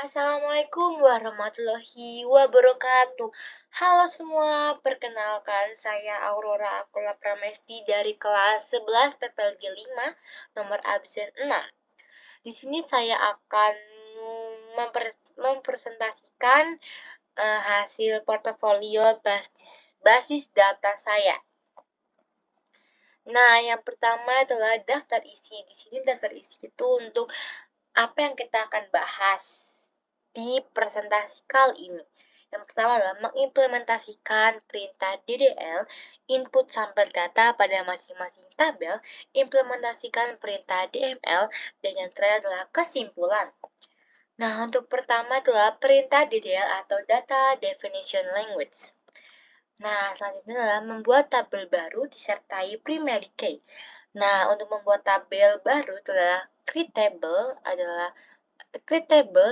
Assalamualaikum warahmatullahi wabarakatuh. Halo semua, perkenalkan saya Aurora Akula Pramesti dari kelas 11 PPLG 5, nomor absen 6. Di sini saya akan mempresentasikan hasil portofolio basis data saya. Nah, yang pertama adalah daftar isi. Di sini daftar isi itu untuk apa yang kita akan bahas di presentasi kali ini. Yang pertama adalah mengimplementasikan perintah DDL, input sampel data pada masing-masing tabel, implementasikan perintah DML, dan yang terakhir adalah kesimpulan. Nah, untuk pertama adalah perintah DDL atau Data Definition Language. Nah, selanjutnya adalah membuat tabel baru disertai primary key. Nah, untuk membuat tabel baru adalah create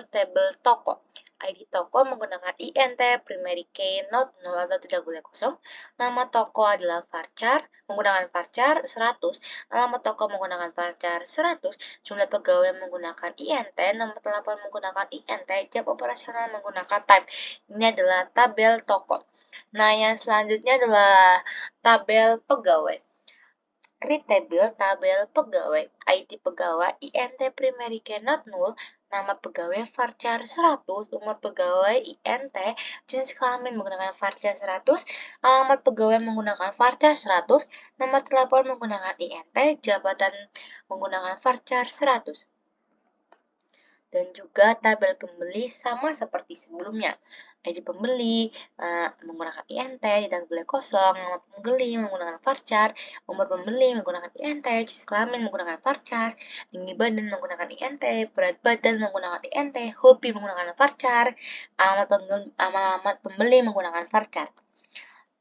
tabel toko. ID toko menggunakan INT, primary key, not 0 atau tidak boleh kosong. Nama toko adalah varchar, menggunakan varchar 100. Alamat toko menggunakan varchar 100. Jumlah pegawai menggunakan INT, nomor telepon menggunakan INT, jam operasional menggunakan type. Ini adalah tabel toko. Nah, yang selanjutnya adalah tabel pegawai. Create tabel pegawai, ID pegawai, INT primary key not null, nama pegawai varchar 100, umur pegawai INT, jenis kelamin menggunakan varchar 100, alamat pegawai menggunakan varchar 100, nomor telepon menggunakan INT, jabatan menggunakan varchar 100. Dan juga tabel pembeli sama seperti sebelumnya. ID pembeli menggunakan INT, tidak boleh kosong, nama pembeli menggunakan varchar, umur pembeli menggunakan INT, jenis kelamin menggunakan varchar, tinggi badan menggunakan INT, berat badan menggunakan INT, hobi menggunakan varchar, alamat pembeli menggunakan varchar.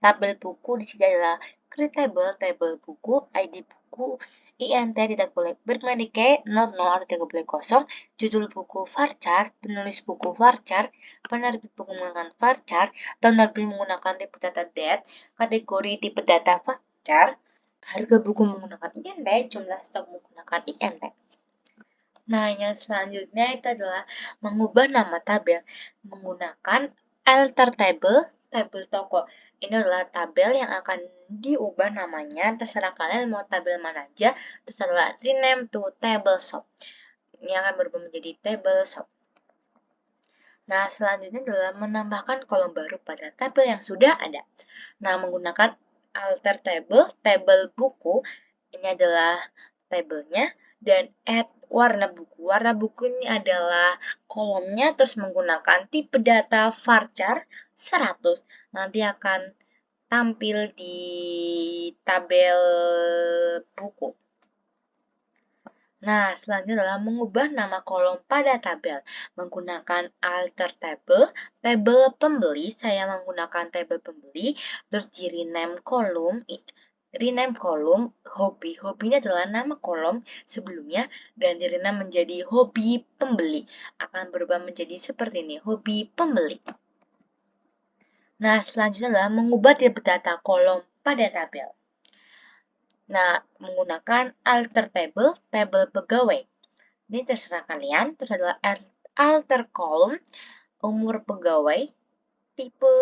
Tabel buku di sini adalah create tabel buku, ID buku, INT tidak boleh bermanike, not nol atau tidak boleh kosong, judul buku varchar, penulis buku varchar, penerbit buku menggunakan varchar, tahun terbit menggunakan tipe data date, kategori tipe data varchar, harga buku menggunakan INT, jumlah stok menggunakan INT. Nah, yang selanjutnya itu adalah mengubah nama tabel menggunakan alter tabel toko. Ini adalah tabel yang akan diubah namanya, terserah kalian mau tabel mana aja, terus adalah rename to table shop. Ini akan berubah menjadi table shop. Nah, selanjutnya adalah menambahkan kolom baru pada tabel yang sudah ada. Nah, menggunakan alter tabel buku, ini adalah tabelnya, dan add warna buku. Warna buku ini adalah kolomnya, terus menggunakan tipe data varchar 100. Nanti akan tampil di tabel buku. Nah, selanjutnya adalah mengubah nama kolom pada tabel. Menggunakan alter tabel pembeli, saya menggunakan tabel pembeli, terus di rename kolom hobi. Hobinya adalah nama kolom sebelumnya dan di rename menjadi hobi pembeli. Akan berubah menjadi seperti ini, hobi pembeli. Nah, selanjutnya adalah mengubah tipe data kolom pada tabel. Nah, menggunakan alter tabel pegawai. Ini terserah kalian. Terus adalah alter column, umur pegawai, tipe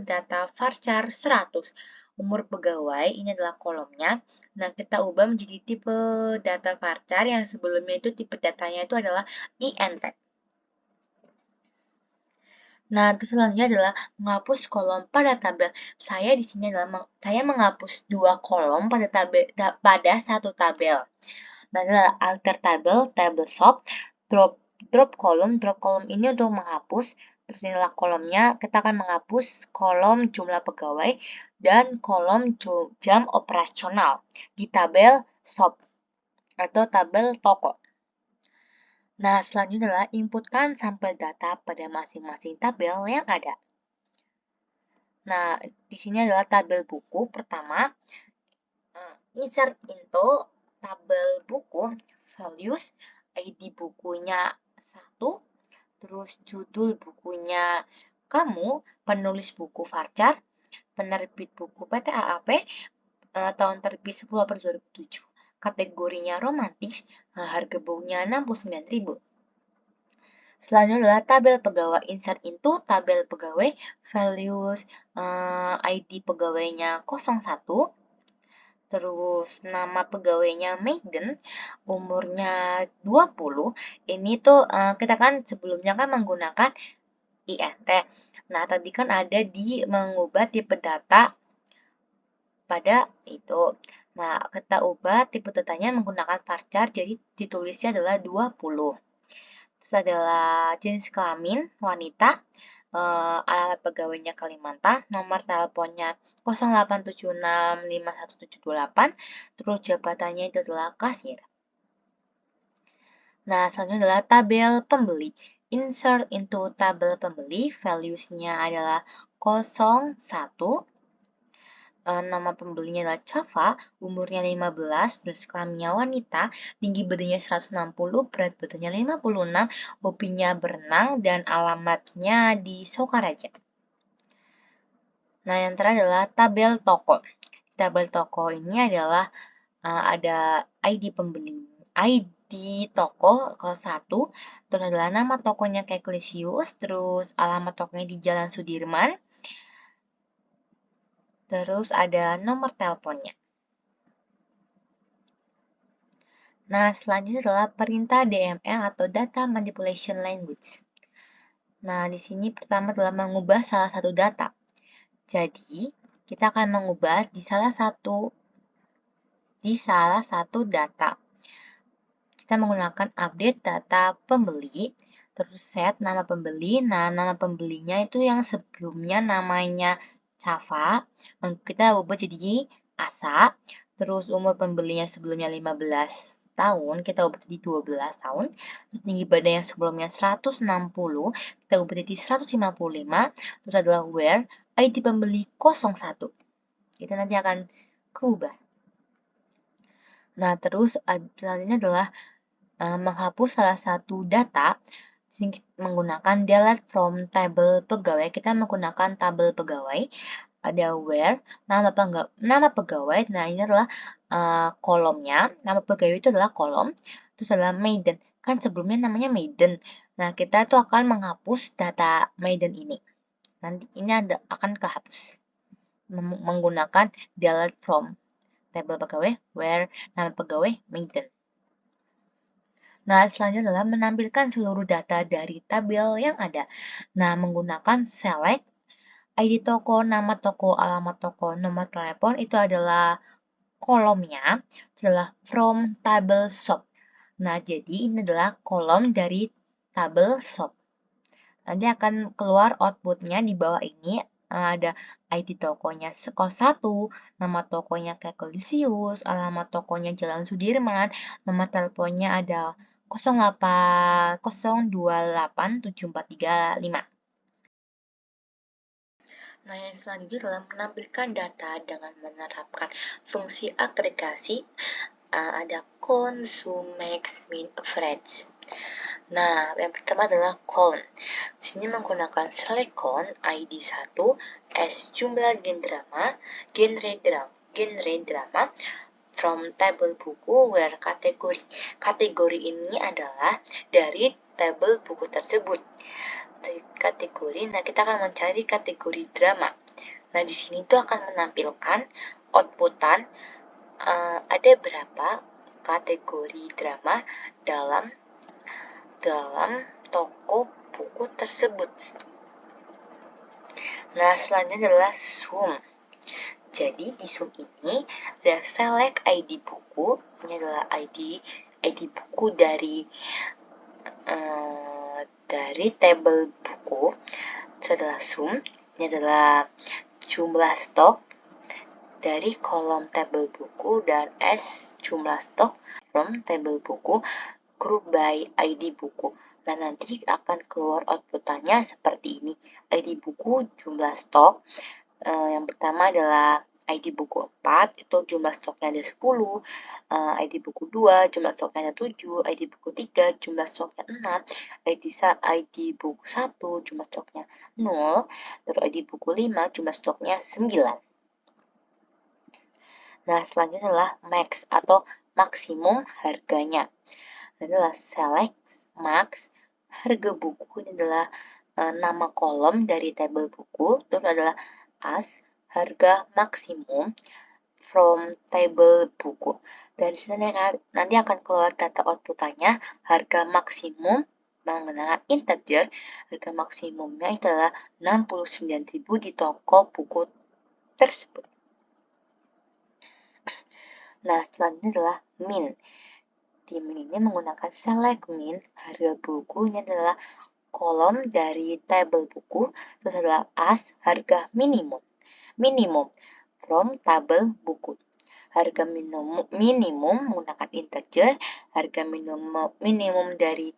data varchar 100. Umur pegawai, ini adalah kolomnya. Nah, kita ubah menjadi tipe data varchar yang sebelumnya itu tipe datanya itu adalah INT. Nah, terus selanjutnya adalah menghapus kolom pada tabel. Saya di sini adalah saya menghapus 2 kolom pada satu tabel. Nah, adalah alter table shop, drop kolom ini untuk menghapus. Terus inilah kolomnya, kita akan menghapus kolom jumlah pegawai dan kolom jam operasional di tabel shop atau tabel toko. Nah, selanjutnya adalah inputkan sampel data pada masing-masing tabel yang ada. Nah, di sini adalah tabel buku pertama. Insert into tabel buku, values, ID bukunya 1, terus judul bukunya kamu, penulis buku varchar, penerbit buku PT AAP, tahun terbit 10 April 2007. Kategorinya romantis, harga bukunya 69.000. Selanjutnya adalah tabel pegawai. Insert into tabel pegawai, values ID pegawainya 01, terus nama pegawainya Maiden, umurnya 20. Ini tuh kita kan sebelumnya kan menggunakan INT. Nah, tadi kan ada di mengubah tipe data pada itu. Nah, kita ubah tipe datanya menggunakan varchar, jadi ditulisnya adalah 20. Terus adalah jenis kelamin wanita, alamat pegawainya Kalimantan, nomor teleponnya 08765178, terus jabatannya itu adalah kasir. Nah, selanjutnya adalah tabel pembeli. Insert into tabel pembeli, values-nya adalah 01, nama pembelinya adalah Java, umurnya 15, jenis kelaminnya wanita, tinggi badannya 160, berat badannya 56, hobinya berenang, dan alamatnya di Sokaraja. Nah, yang terakhir adalah tabel toko. Tabel toko ini adalah ada ID pembeli, ID toko kalau 1, terus adalah nama tokonya Keklisius, terus alamat tokonya di Jalan Sudirman, terus ada nomor teleponnya. Nah, selanjutnya adalah perintah DML atau Data Manipulation Language. Nah, di sini pertama adalah mengubah salah satu data. Jadi, kita akan mengubah di salah satu data. Kita menggunakan update data pembeli, terus set nama pembeli. Nah, nama pembelinya itu yang sebelumnya namanya Java, kita ubah jadi Asa. Terus umur pembelinya sebelumnya 15 tahun, kita ubah jadi 12 tahun. Terus tinggi badan yang sebelumnya 160, kita ubah jadi 155. Terus adalah where, ID pembeli 01. Kita nanti akan keubah. Nah, terus selanjutnya adalah menghapus salah satu data menggunakan delete from table pegawai. Kita menggunakan tabel pegawai, ada where, nama pegawai. Nah, ini adalah kolomnya. Nama pegawai itu adalah kolom. Terus adalah Maiden. Kan sebelumnya namanya Maiden. Nah, kita tuh akan menghapus data Maiden ini. Nanti ini akan kehapus menggunakan delete from tabel pegawai, where, nama pegawai, Maiden. Nah, selanjutnya adalah menampilkan seluruh data dari tabel yang ada. Nah, menggunakan select, ID toko, nama toko, alamat toko, nomor telepon, itu adalah kolomnya, itu adalah from table shop. Nah, jadi ini adalah kolom dari tabel shop. Nanti akan keluar outputnya di bawah ini, ada ID tokonya 01, nama tokonya Keklisius, alamat tokonya Jalan Sudirman, nomor teleponnya ada 08028743 Nah, yang selanjutnya adalah menampilkan data dengan menerapkan fungsi agregasi. Ada count, sum, max, min, average. Nah, yang pertama adalah count. Di sini menggunakan select count ID 1 as jumlah genre drama from table buku where kategori. Kategori ini adalah dari tabel buku tersebut. Kategori, nah kita akan mencari kategori drama. Nah, di sini tuh akan menampilkan outputan ada berapa kategori drama dalam toko buku tersebut. Nah, selanjutnya adalah sum. Jadi di sum ini ada select ID buku, ini adalah ID buku dari tabel buku. Setelah sum, ini adalah jumlah stok dari kolom tabel buku, dan S jumlah stok from tabel buku group by ID buku. Nah, nanti akan keluar outputannya seperti ini. ID buku jumlah stok. Yang pertama adalah ID buku 4, itu jumlah stoknya ada 10. ID buku 2, jumlah stoknya ada 7. ID buku 3, jumlah stoknya 6. ID buku 1, jumlah stoknya 0. Terus ID buku 5, jumlah stoknya 9. Nah, selanjutnya adalah max atau maksimum harganya. Ini adalah select max harga buku ini adalah nama kolom dari tabel buku, terus adalah as, harga maksimum from table buku. Dari sini nanti akan keluar data outputannya, harga maksimum menggunakan integer, harga maksimumnya adalah 69.000 di toko buku tersebut. Nah, selanjutnya adalah min. Di min ini menggunakan select min, harga bukunya adalah kolom dari tabel buku, terus adalah as, harga minimum. Minimum from tabel buku. Harga minimum menggunakan integer, harga minimum dari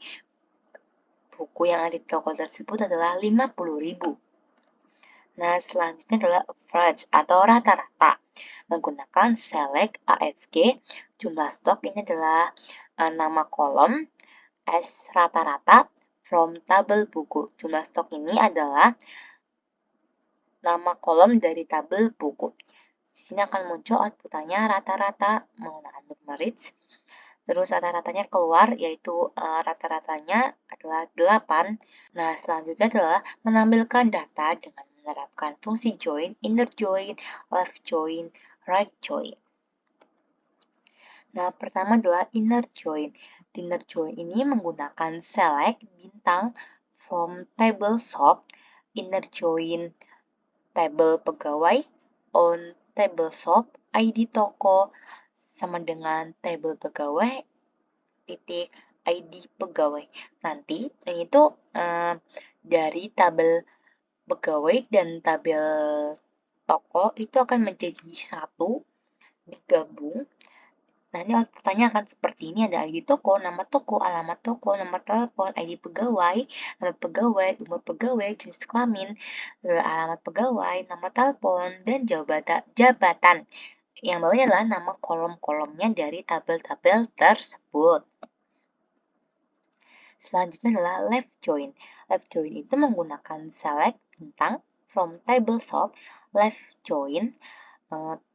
buku yang ada di toko tersebut adalah 50.000. Nah, selanjutnya adalah average atau rata-rata. Menggunakan select AFG, jumlah stok ini adalah nama kolom, as rata-rata, from tabel buku. Jumlah stok ini adalah nama kolom dari tabel buku. Di sini akan muncul outputannya rata-rata menggunakan numeric. Terus rata-ratanya keluar, yaitu rata-ratanya adalah 8. Nah, selanjutnya adalah menampilkan data dengan menerapkan fungsi join, inner join, left join, right join. Nah, pertama adalah inner join. Inner join ini menggunakan select bintang from table shop, inner join table pegawai, on table shop, ID toko, sama dengan table pegawai, titik ID pegawai. Nanti ini tuh dari tabel pegawai dan tabel toko itu akan menjadi satu, digabung. Nah, ini outputannya akan seperti ini, ada ID toko, nama toko, alamat toko, nomor telepon, ID pegawai, nama pegawai, umur pegawai, jenis kelamin, alamat pegawai, nama telepon, dan jabatan. Yang bawahnya adalah nama kolom-kolomnya dari tabel-tabel tersebut. Selanjutnya adalah left join. Left join itu menggunakan select bintang from table shop, left join,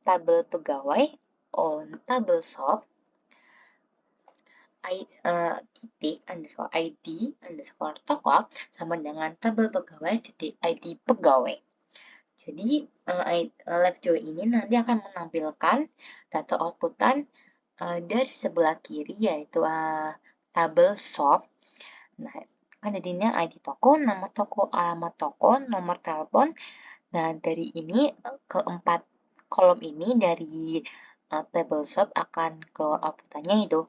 tabel pegawai, on tabel shop, titik underscore ID underscore toko sama dengan tabel pegawai titik ID pegawai. Jadi left join ini nanti akan menampilkan data outputan dari sebelah kiri, yaitu tabel shop. Nah, kan jadinya ID toko, nama toko, alamat toko, nomor telepon. Nah, dari ini keempat kolom ini dari table shop akan keluar outputannya itu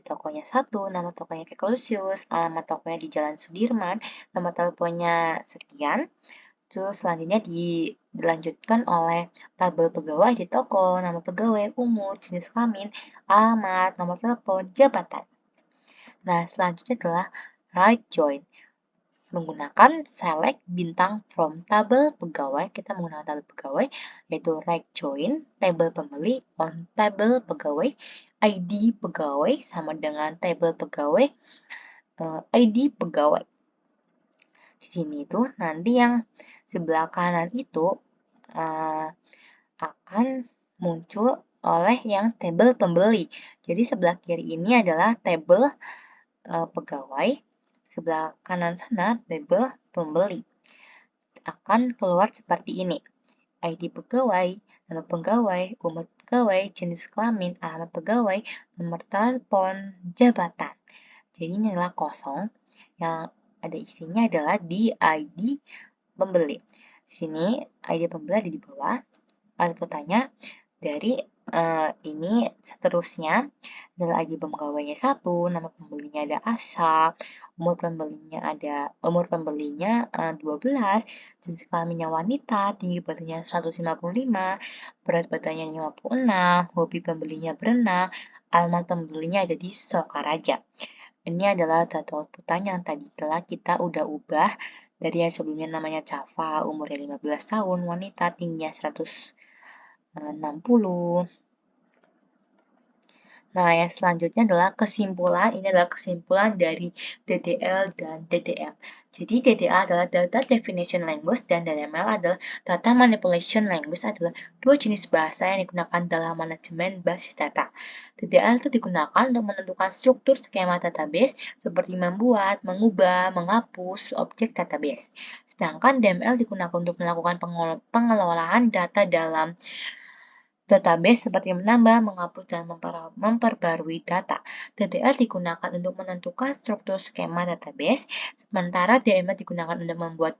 tokonya 1, nama tokonya Kekolosius, alamat tokonya di Jalan Sudirman, nomor teleponnya sekian. Terus selanjutnya dilanjutkan oleh tabel pegawai di toko, nama pegawai, umur, jenis kelamin, alamat, nomor telepon, jabatan. Nah, selanjutnya adalah right join. Menggunakan select bintang from tabel pegawai, kita menggunakan tabel pegawai, yaitu right join, tabel pembeli, on tabel pegawai, ID pegawai sama dengan tabel pegawai, ID pegawai. Di sini tuh nanti yang sebelah kanan itu akan muncul oleh yang tabel pembeli. Jadi sebelah kiri ini adalah tabel pegawai, sebelah kanan sana tabel pembeli. Akan keluar seperti ini. ID pegawai, nama pegawai, umur pegawai, jenis kelamin, alamat pegawai, nomor telepon, jabatan. Jadi ini adalah kosong, yang ada isinya adalah di ID pembeli. Di sini ID pembeli ada di bawah. Outputannya dari ini seterusnya adalah ID pegawainya 1, nama pembelinya ada Asha, umur pembelinya 12, jenis kelaminnya wanita, tinggi badannya 155, berat badannya 56, hobi pembelinya berenang, alamat pembelinya ada di Sokaraja. Ini adalah data outputan yang tadi telah kita udah ubah dari yang sebelumnya namanya Java, umurnya 15 tahun, wanita, tingginya 160. Nah, yang selanjutnya adalah kesimpulan. Ini adalah kesimpulan dari DDL dan DDM. Jadi, DDL adalah Data Definition Language dan DML adalah Data Manipulation Language, adalah dua jenis bahasa yang digunakan dalam manajemen basis data. DDL itu digunakan untuk menentukan struktur skema database seperti membuat, mengubah, menghapus objek database. Sedangkan DML digunakan untuk melakukan pengelolaan data dalam database seperti menambah, menghapus, dan memperbarui data. DDL digunakan untuk menentukan struktur skema database, sementara DML digunakan untuk membuat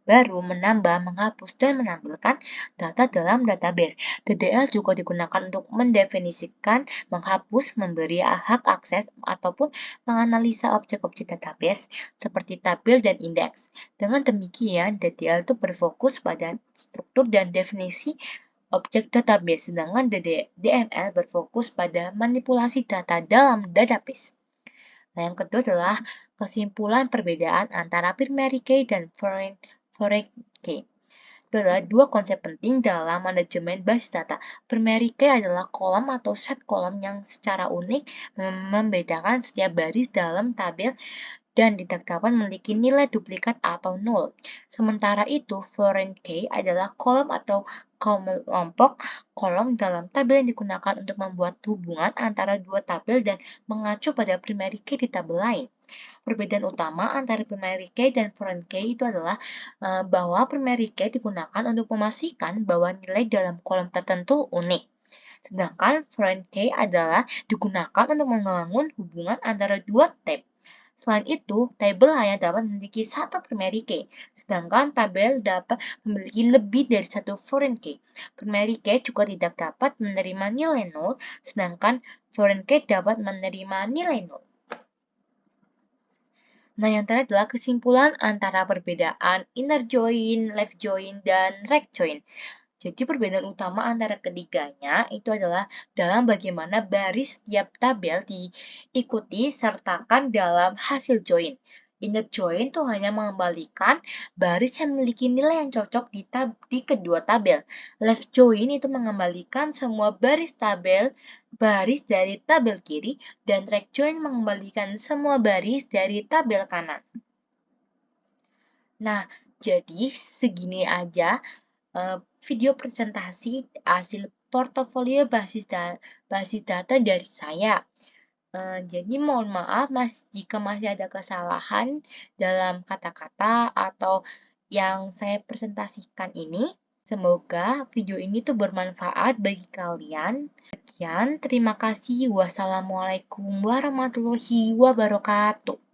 baru, menambah, menghapus, dan menampilkan data dalam database. DDL juga digunakan untuk mendefinisikan, menghapus, memberi hak akses, ataupun menganalisa objek-objek database seperti tabel dan indeks. Dengan demikian, DDL itu berfokus pada struktur dan definisi objek database, sedangkan DML berfokus pada manipulasi data dalam database. Nah, yang kedua adalah kesimpulan perbedaan antara primary key dan foreign key. Itu adalah dua konsep penting dalam manajemen basis data. Primary key adalah kolom atau set kolom yang secara unik membedakan setiap baris dalam tabel dan tidak dapat memiliki nilai duplikat atau nol. Sementara itu, foreign key adalah kolom atau kelompok kolom dalam tabel yang digunakan untuk membuat hubungan antara dua tabel dan mengacu pada primary key di tabel lain. Perbedaan utama antara primary key dan foreign key itu adalah bahwa primary key digunakan untuk memastikan bahwa nilai dalam kolom tertentu unik. Sedangkan foreign key adalah digunakan untuk membangun hubungan antara dua tab. Selain itu, tabel hanya dapat memiliki satu primary key, sedangkan tabel dapat memiliki lebih dari satu foreign key. Primary key juga tidak dapat menerima nilai 0, sedangkan foreign key dapat menerima nilai 0. Nah, yang terakhir adalah kesimpulan antara perbedaan inner join, left join, dan right join. Jadi perbedaan utama antara ketiganya itu adalah dalam bagaimana baris setiap tabel diikuti sertakan dalam hasil join. Inner join itu hanya mengembalikan baris yang memiliki nilai yang cocok di kedua tabel. Left join itu mengembalikan semua baris dari tabel kiri, dan right join mengembalikan semua baris dari tabel kanan. Nah, jadi segini aja video presentasi hasil portofolio basis data dari saya. Jadi mohon maaf jika masih ada kesalahan dalam kata-kata atau yang saya presentasikan ini. Semoga video ini tuh bermanfaat bagi kalian. Sekian, terima kasih. Wassalamualaikum warahmatullahi wabarakatuh.